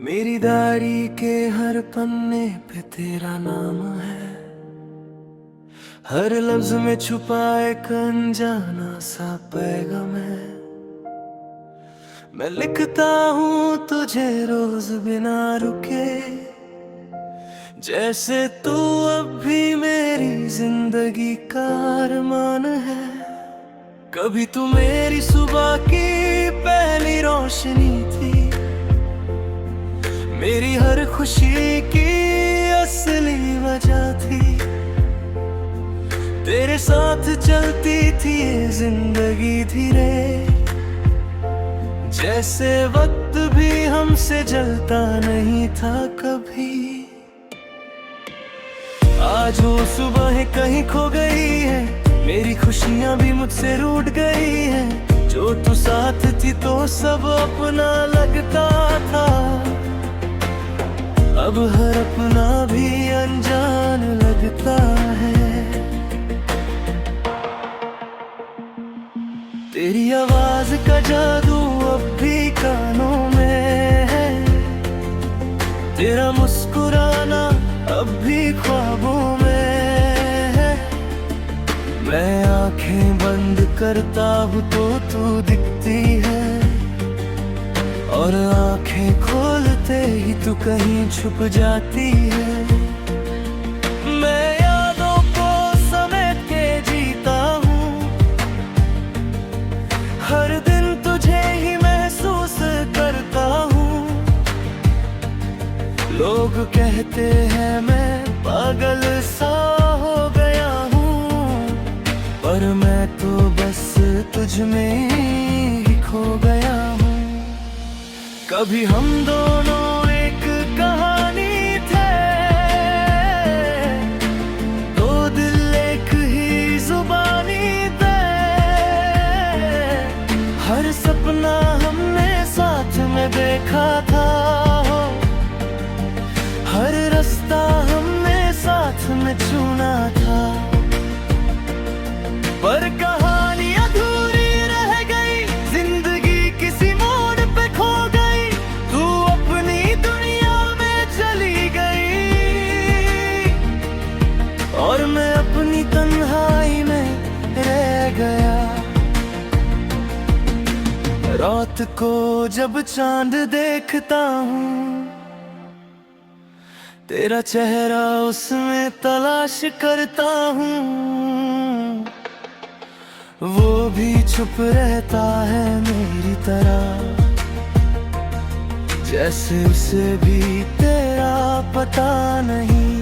मेरी डायरी के हर पन्ने पे तेरा नाम है, हर लफ्ज में छुपा एक अनजाना सा पैगाम है। मैं लिखता हूँ तुझे रोज बिना रुके, जैसे तू अब भी मेरी जिंदगी का अरमान है। कभी तू मेरी सुबह की पहली रोशनी थी, मेरी हर खुशी की असली वजह थी। तेरे साथ चलती थी ये जिंदगी धीरे, जैसे वक्त भी हमसे जलता नहीं था कभी। आज वो सुबह कहीं खो गई है, मेरी खुशियां भी मुझसे रूठ गई है। जो तू साथ थी तो सब अपना लगता था, अब हर अपना भी अनजान लगता है। तेरी आवाज का जादू अब भी कानों में है, तेरा मुस्कुराना अब भी ख्वाबों में है। मैं आंखें बंद करता हूँ तो तू दिखती है, और आंखें खोलते ही तू कहीं छुप जाती है। मैं यादों को समेट के जीता हूँ, हर दिन तुझे ही महसूस करता हूँ। लोग कहते हैं मैं पागल सा हो गया हूँ, पर मैं तो बस तुझ में ही खो गया हूँ। कभी हम दोनों एक कहानी थे, दो दिल एक ही जुबानी थे। हर सपना हमने साथ में देखा था, हर रास्ता हमने साथ में चुना था। पर कहानी अधूरी रह गई, जिंदगी किसी मोड़ पे खो गई। तू अपनी दुनिया में चली गई, और मैं अपनी तन्हाई में रह गया। रात को जब चांद देखता हूँ, तेरा चेहरा उसमें तलाश करता हूँ। वो भी छुप रहता है मेरी तरह, जैसे उसे भी तेरा पता नहीं।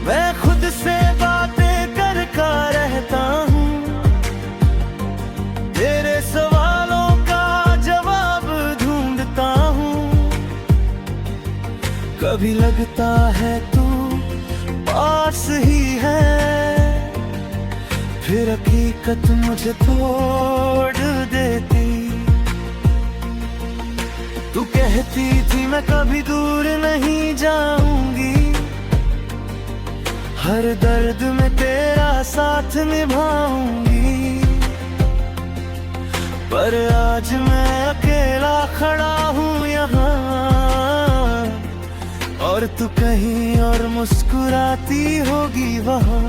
मैं खुद से बातें करता रहता हूँ, तेरे सवालों का जवाब ढूंढता हूँ। कभी लगता है तू पास ही है, फिर हकीकत मुझे तोड़ देती। तू कहती थी मैं कभी दूर नहीं जाऊंगी, हर दर्द में तेरा साथ निभाऊंगी। पर आज मैं अकेला खड़ा हूँ यहाँ, और तू कहीं और मुस्कुराती होगी वहाँ।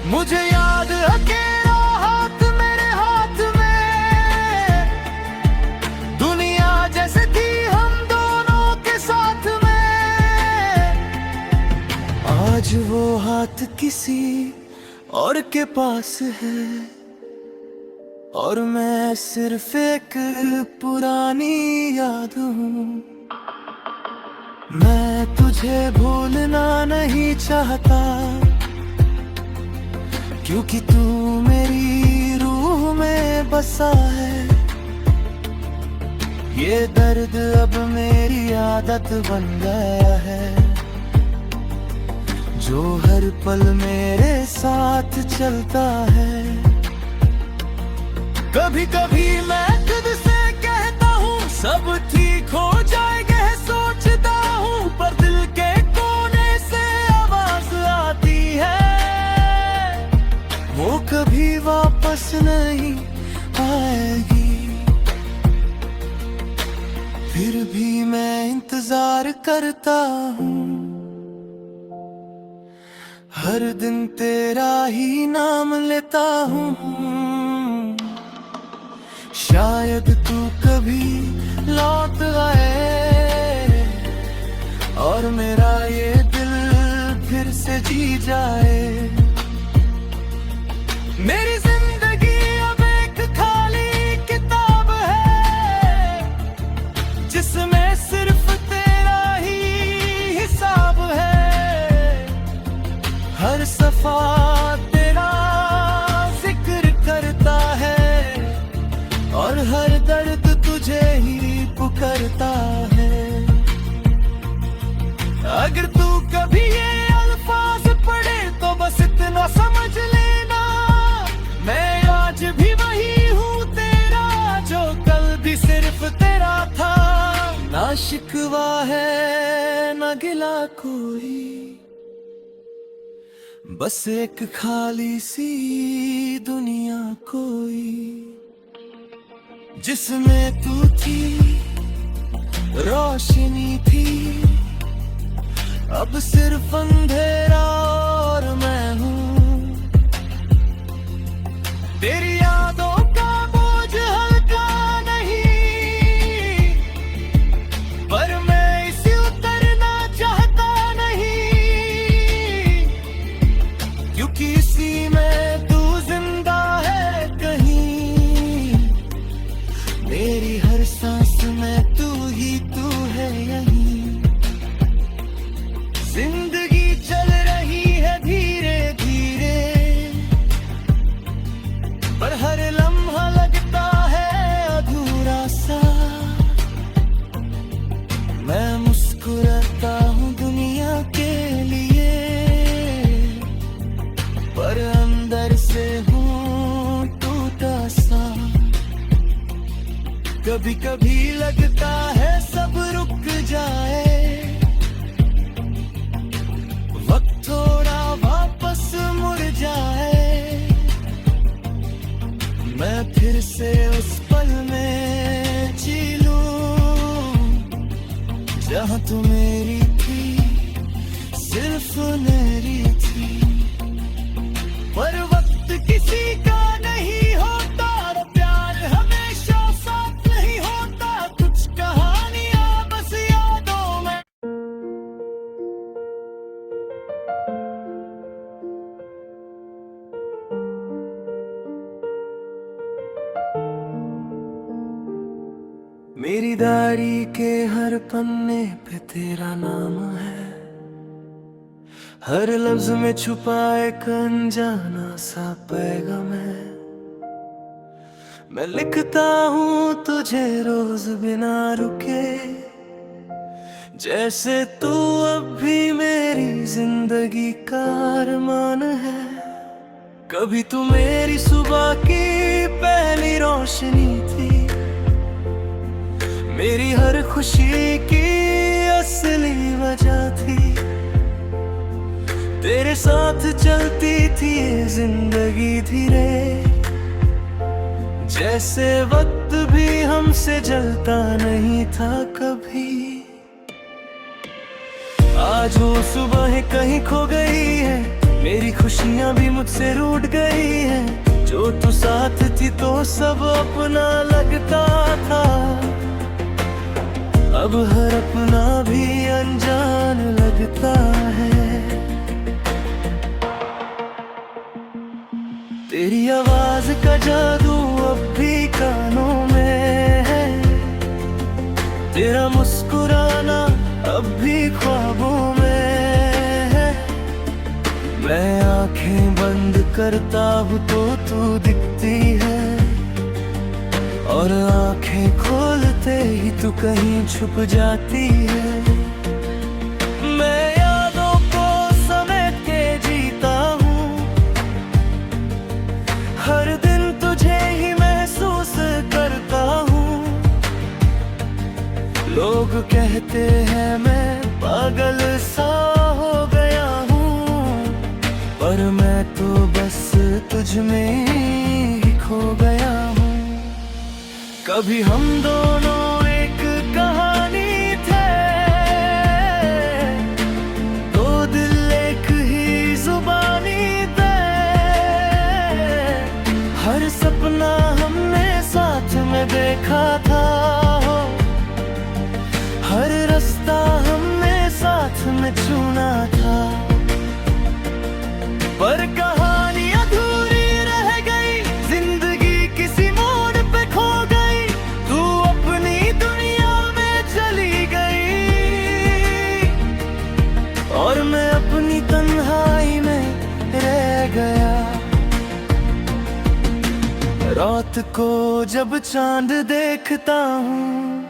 मुझे याद अकेला हाथ मेरे हाथ में, दुनिया जैसे थी हम दोनों के साथ में। आज वो हाथ किसी और के पास है, और मैं सिर्फ एक पुरानी याद हूँ। मैं तुझे भूलना नहीं चाहता, क्योंकि तू मेरी रूह में बसा है। ये दर्द अब मेरी आदत बन गया है, जो हर पल मेरे साथ चलता है। कभी कभी मैं खुद से कहता हूँ सब ठीक हो जाएगा, सोचता हूँ, पर दिल के कोने से आवाज आती है, वो कभी वापस नहीं आएगी। मैं इंतजार करता हूँ। हर दिन तेरा ही नाम लेता हूँ। शायद तू कभी लौट आए और मेरा ये दिल फिर से जी जाए। मेरी जिंदगी अब एक खाली किताब है, जिसमें सिर्फ तेरा ही हिसाब है। हर सफा तेरा जिक्र करता है और हर दर्द तुझे ही पुकारता है। अगर तू कभी ये अल्फाज पढ़े तो बस इतना समझ लेना, मैं आज भी वही हूँ तेरा जो कल भी सिर्फ तेरा था। ना शिकवा है ना गिला कोई, बस एक खाली सी दुनिया कोई, जिसमें तू थी रोशनी थी। अब सिर्फ अंधेरा और मैं हूँ। तेरी यादों का बोझ हल्का नहीं, पर मैं इसे उतरना चाहता नहीं, क्योंकि इसी में तू जिंदा है कहीं। मेरी हर सांस में तू ही तू है यहीं। जिंदगी चल रही है धीरे धीरे, पर हर लम्हा लगता है अधूरा सा। मैं मुस्कुराता हूँ दुनिया के लिए, पर अंदर से हूँ टूटा सा। कभी कभी लगता है सब रुक जाए, वक्त थोड़ा वापस मुड़ जाए। मैं फिर से उस पल में जी लूं जहां तू मेरी थी, सिर्फ मेरी थी। पर वक्त किसी का नहीं होता, प्यार हमेशा साथ नहीं होता। कुछ कहानियां बस यादों में। मेरी डायरी के हर पन्ने पे तेरा नाम है, हर लफ्ज में छुपा एक अनजाना सा पैगाम है। मैं लिखता हूँ तुझे रोज बिना रुके, जैसे तू अब भी मेरी जिंदगी का अरमान है। कभी तू मेरी सुबह की पहली रोशनी थी, मेरी हर खुशी की असली वजह थी। तेरे साथ चलती थी ये जिंदगी धीरे, जैसे वक्त भी हमसे जलता नहीं था कभी। आज वो सुबह कहीं खो गई है, मेरी खुशियां भी मुझसे रूठ गई है। जो तू साथ थी तो सब अपना लगता था, अब हर अपना भी अनजान लगता है। तेरी आवाज का जादू अब भी कानों में है, तेरा मुस्कुराना अब भी ख्वाबों में है। मैं आंखें बंद करता हूँ तो तू दिखती है, और आंखें खोलते ही तू कहीं छुप जाती है। मैं यादों को समेट के जीता हूँ, हर दिन तुझे ही महसूस करता हूँ। लोग कहते हैं मैं पागल सा हो गया हूँ, पर मैं तो बस तुझ में ही खो गया हूँ। कभी हम दोनों एक कहानी थे, रात को जब चांद देखता हूँ,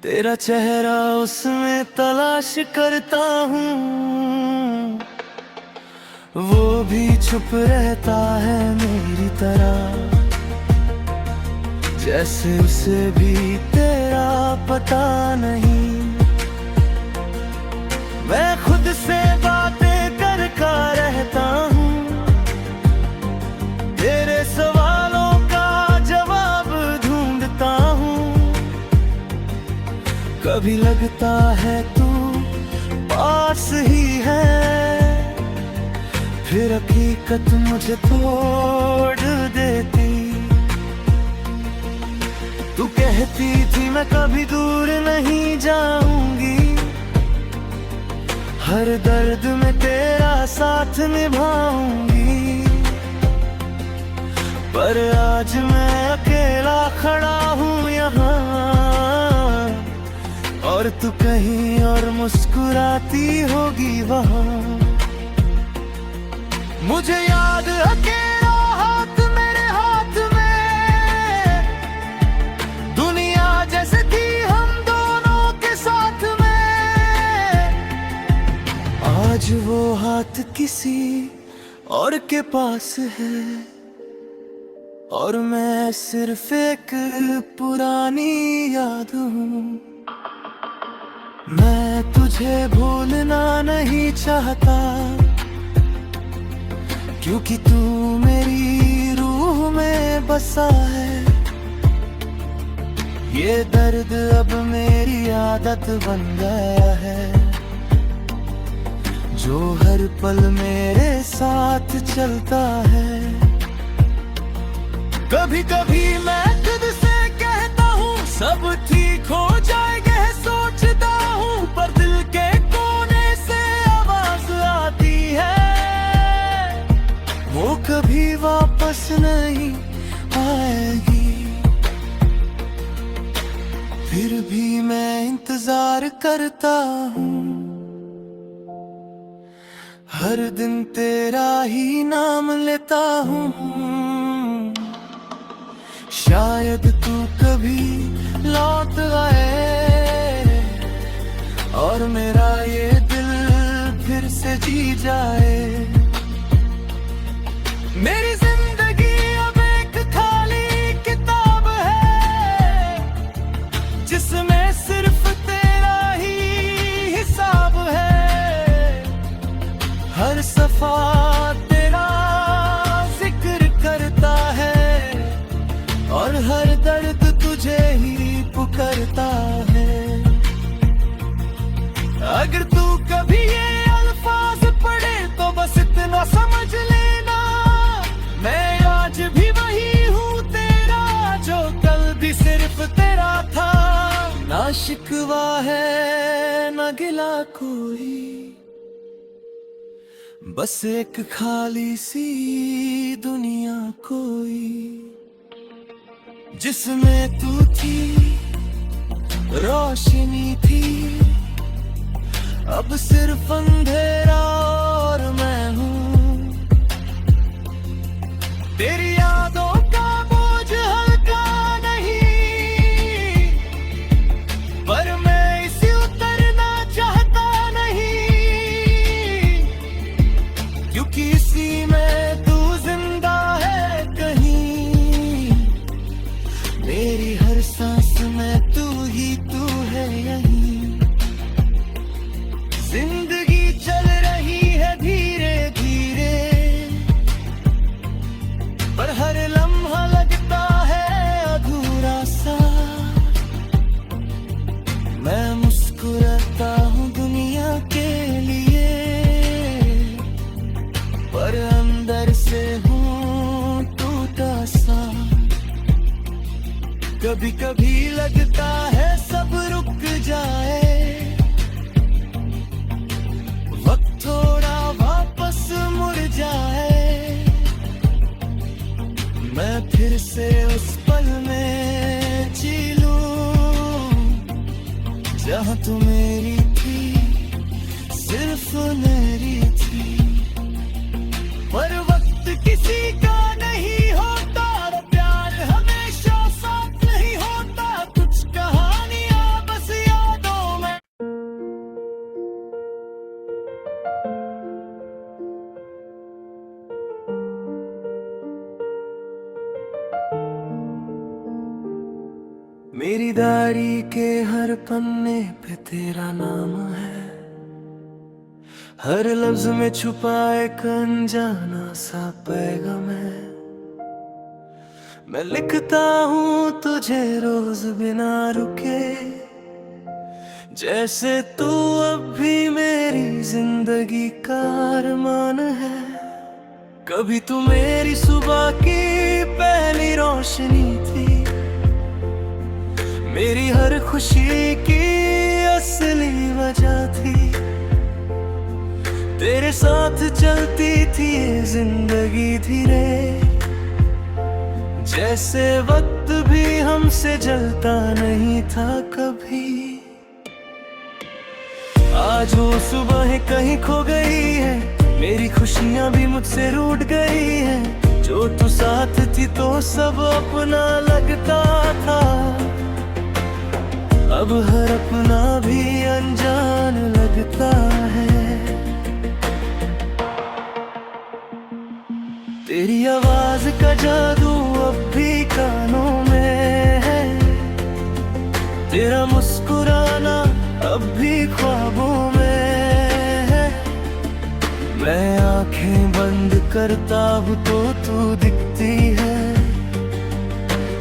तेरा चेहरा उसमें तलाश करता हूँ। वो भी चुप रहता है मेरी तरह, जैसे उसे भी तेरा पता नहीं। मैं खुद से बातें करता रहता हूँ, तेरे सवालों का जवाब ढूंढता हूँ। कभी लगता है तू पास ही है, फिर हकीकत मुझे तोड़ देती। तू कहती थी मैं कभी दूर नहीं जाऊंगी, हर दर्द में तेरा साथ निभाऊंगी। पर आज मैं अकेला खड़ा हूँ यहाँ, और तू कहीं और मुस्कुराती होगी वहाँ। मुझे याद अकेला हाथ मेरे हाथ में, दुनिया जैसे थी हम दोनों के साथ में। आज वो हाथ किसी और के पास है, और मैं सिर्फ एक पुरानी याद हूँ। मैं तुझे भूलना नहीं चाहता, क्योंकि तू मेरी रूह में बसा है। ये दर्द अब मेरी आदत बन गया है, जो हर पल मेरे साथ चलता है। कभी कभी मैं खुद से कहता हूँ सब ठीक हो जाएगा, सोचता हूँ, पर दिल के कोने से आवाज आती है, वो कभी वापस नहीं आएगी। फिर भी मैं इंतजार करता हूँ, हर दिन तेरा ही नाम लेता हूँ। शायद तू कभी लौट आए, और मेरा ये दिल फिर से जी जाए। मेरी जिंदगी अब एक खाली किताब है, जिसमें सिर्फ तेरा ही हिसाब है। हर सफा तेरा जिक्र करता है, और हर दर्द तुझे ही पुकारता है। अगर तू कभी ये अल्फाज पढ़े तो बस इतना समझ लेना, मैं आज भी वही हूँ तेरा, जो कल भी सिर्फ तेरा था। ना शिकवा है ना गिला कोई, बस एक खाली सी दुनिया कोई, जिसमें तू थी, रोशनी थी। अब सिर्फ अंधेरा और मैं हूँ, तेरी यादों का बोझ हल्का नहीं, पर मैं इसे उतरना चाहता नहीं, क्योंकि इसी में तू जिंदा है कहीं। मेरी हर सांस में तू ही तू है यहीं। जिंदगी चल रही है धीरे धीरे, पर हर लम्हा लगता है अधूरा सा। मैं मुस्कुराता हूँ दुनिया के लिए, पर अंदर से हूँ टूटा सा। कभी कभी लगता है सब रुक जाए, वक्त थोड़ा वापस मुड़ जाए, मैं फिर से उस पल में जी लूं, जहाँ तू मेरी थी, सिर्फ मेरी थी। पर वक्त किसी का नहीं होता, मेरी डायरी के हर पन्ने पे तेरा नाम है, हर लफ्ज में छुपा एक अनजाना सा पैगाम है। मैं लिखता हूँ तुझे रोज बिना रुके, जैसे तू अब भी मेरी जिंदगी का अरमान है। कभी तू मेरी सुबह की पहली रोशनी थी, मेरी हर खुशी की असली वजह थी। तेरे साथ चलती थी ये जिंदगी धीरे, जैसे वक्त भी हमसे जलता नहीं था कभी। आज वो सुबह कहीं खो गई है, मेरी खुशियां भी मुझसे रूठ गई है। जो तू साथ थी तो सब अपना लगता था, अब हर अपना भी अनजान लगता है। तेरी आवाज का जादू अब भी कानों में है, तेरा मुस्कुराना अब भी ख्वाबों में है। मैं आंखें बंद करता हूँ तो तू दिखती है,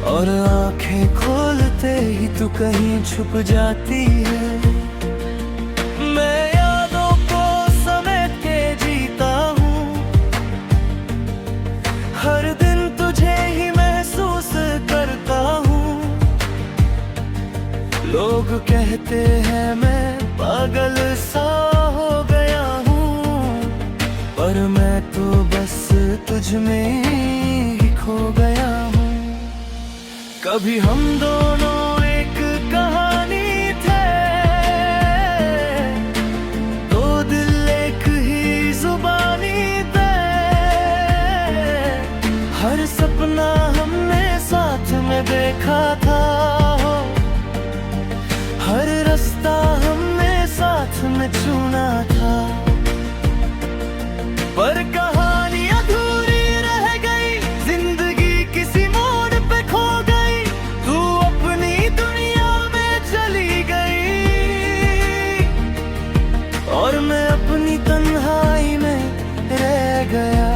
और आंखें खोलते ही तू कहीं छुप जाती है। मैं यादों को समेट के जीता हूँ, हर दिन तुझे ही महसूस करता हूँ। लोग कहते हैं मैं पागल सा हो गया हूँ, पर मैं तो बस तुझ में ही खो गया हूँ। कभी हम दोनों एक कहानी थे, दो दिल एक ही जुबानी थे। हर सपना हमने साथ में देखा था, हर रास्ता हमने साथ में चुना था। पर कहानी अधूरी रह गई, जिंदगी किसी मोड़ पे खो गई। तू अपनी दुनिया में चली गई, और मैं अपनी तन्हाई में रह गया।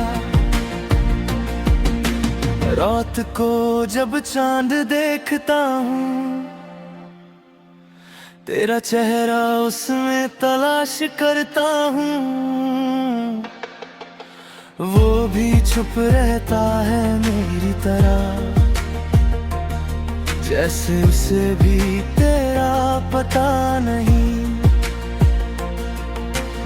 रात को जब चांद देखता हूँ, तेरा चेहरा उसमें तलाश करता हूँ। वो भी छुप रहता है मेरी तरह, जैसे उसे भी तेरा पता नहीं।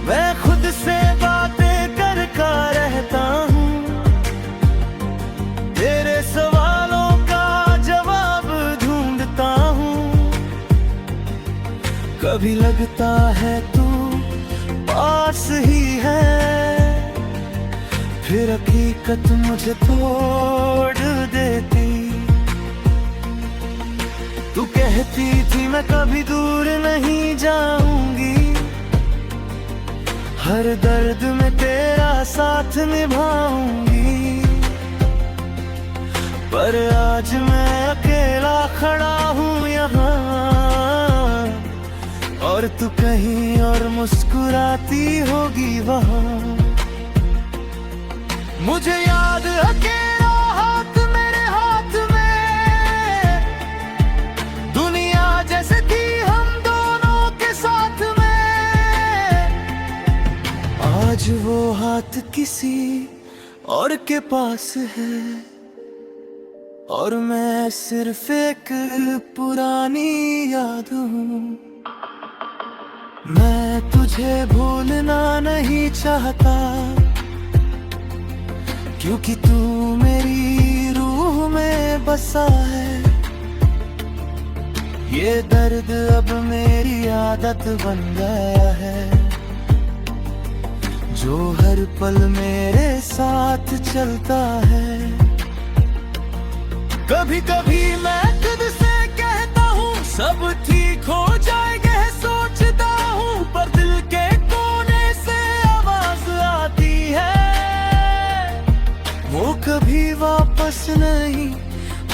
मैं खुद से बातें करता रहता हूँ, तेरे सवालों का जवाब ढूंढता हूँ। कभी लगता है तू पास ही है, फिर हकीकत मुझे तोड़ देती। तू कहती थी मैं कभी दूर नहीं जाऊंगी, हर दर्द में तेरा साथ निभाऊंगी। पर आज मैं अकेला खड़ा हूँ यहाँ, और तू कहीं और मुस्कुराती होगी वहाँ। मुझे याद अकेला हाथ मेरे हाथ में, दुनिया जैसे थी हम दोनों के साथ में। आज वो हाथ किसी और के पास है, और मैं सिर्फ एक पुरानी याद हूँ। मैं तुझे भूलना नहीं चाहता, क्योंकि तू मेरी रूह में बसा है। ये दर्द अब मेरी आदत बन गया है, जो हर पल मेरे साथ चलता है। कभी कभी मैं खुद से कहता हूँ सब ठीक हो जाएगा, सोचता हूँ, पर दिल के कोने से आवाज आती है, वो कभी वापस नहीं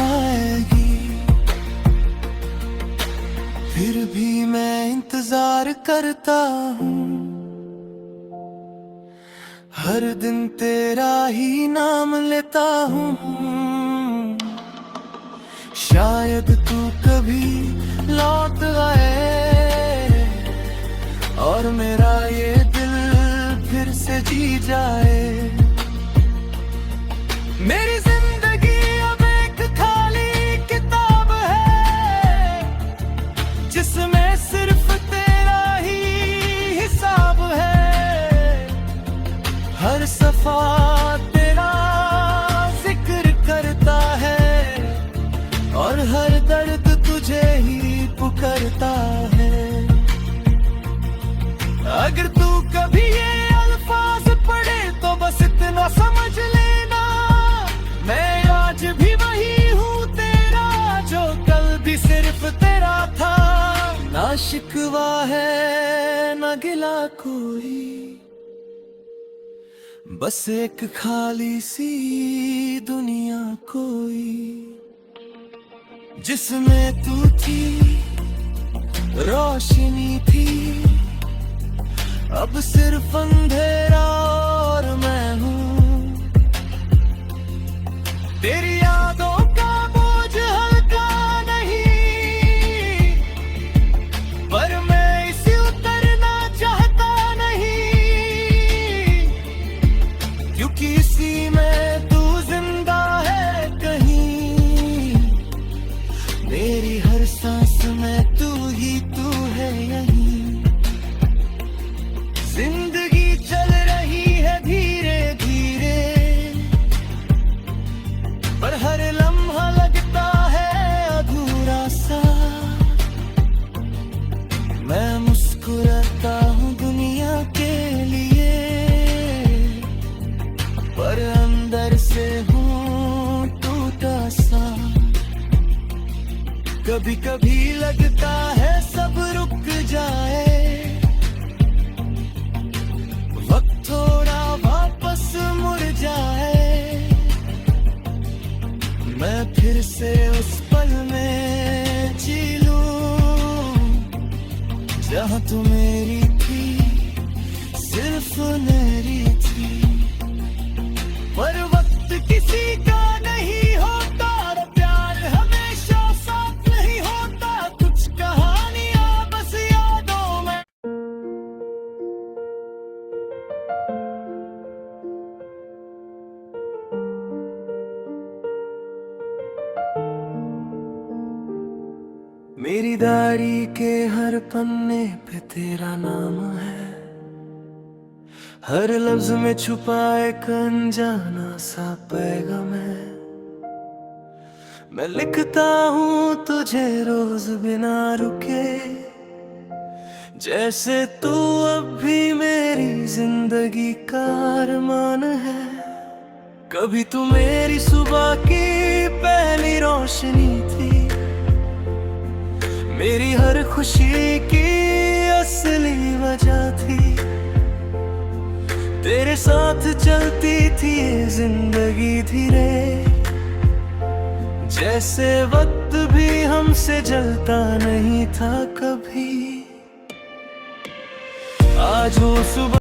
आएगी। मैं इंतजार करता हूँ। हर दिन तेरा ही नाम लेता हूँ। शायद तू कभी लौट आए और मेरा ये दिल फिर से जी जाए। मेरी जिंदगी अब एक खाली किताब है, जिसमें सिर्फ तेरा ही हिसाब है। हर सफा तेरा जिक्र करता है और हर दर्द तुझे ही पुकारता है। अगर तू कभी ये अल्फाज पढ़े तो बस इतना समझ लेना, मैं आज भी वही हूँ तेरा जो कल भी सिर्फ तेरा था। ना शिकवा है ना गिला कोई, बस एक खाली सी दुनिया कोई, जिसमें तू थी, रोशनी थी। अब सिर्फ अंधेरा और मैं हूँ। तेरी यादों का बोझ हल्का नहीं, पर मैं इसे उतरना चाहता नहीं, क्योंकि इसी में तू जिंदा है कहीं। मेरी हर सांस में तू ही तू है यहीं। जिंदगी चल रही है धीरे धीरे, पर हर लम्हा लगता है अधूरा सा। मैं मुस्कुराता हूँ दुनिया के लिए, पर अंदर से हूँ टूटा सा। कभी कभी लगता है सब रुक जाए, वक्त थोड़ा वापस मुड़ जाए। मैं फिर से उस पल में जी लूं जहाँ तू मेरी थी, सिर्फ मेरी थी। पर वक्त किसी का नहीं होता, प्यार हमेशा साथ नहीं होता। कुछ कहानियां बस यादों में। मेरी डायरी के हर पन्ने पे तेरा नाम है, हर लफ्ज में छुपा एक अनजाना सा पैगाम है। मैं लिखता हूँ तुझे रोज बिना रुके, जैसे तू अब भी मेरी जिंदगी का अरमान है। कभी तू मेरी सुबह की पहली रोशनी थी, मेरी हर खुशी की असली वजह थी। तेरे साथ चलती थी ये जिंदगी धीरे, जैसे वक्त भी हमसे जलता नहीं था कभी। आज वो सुबह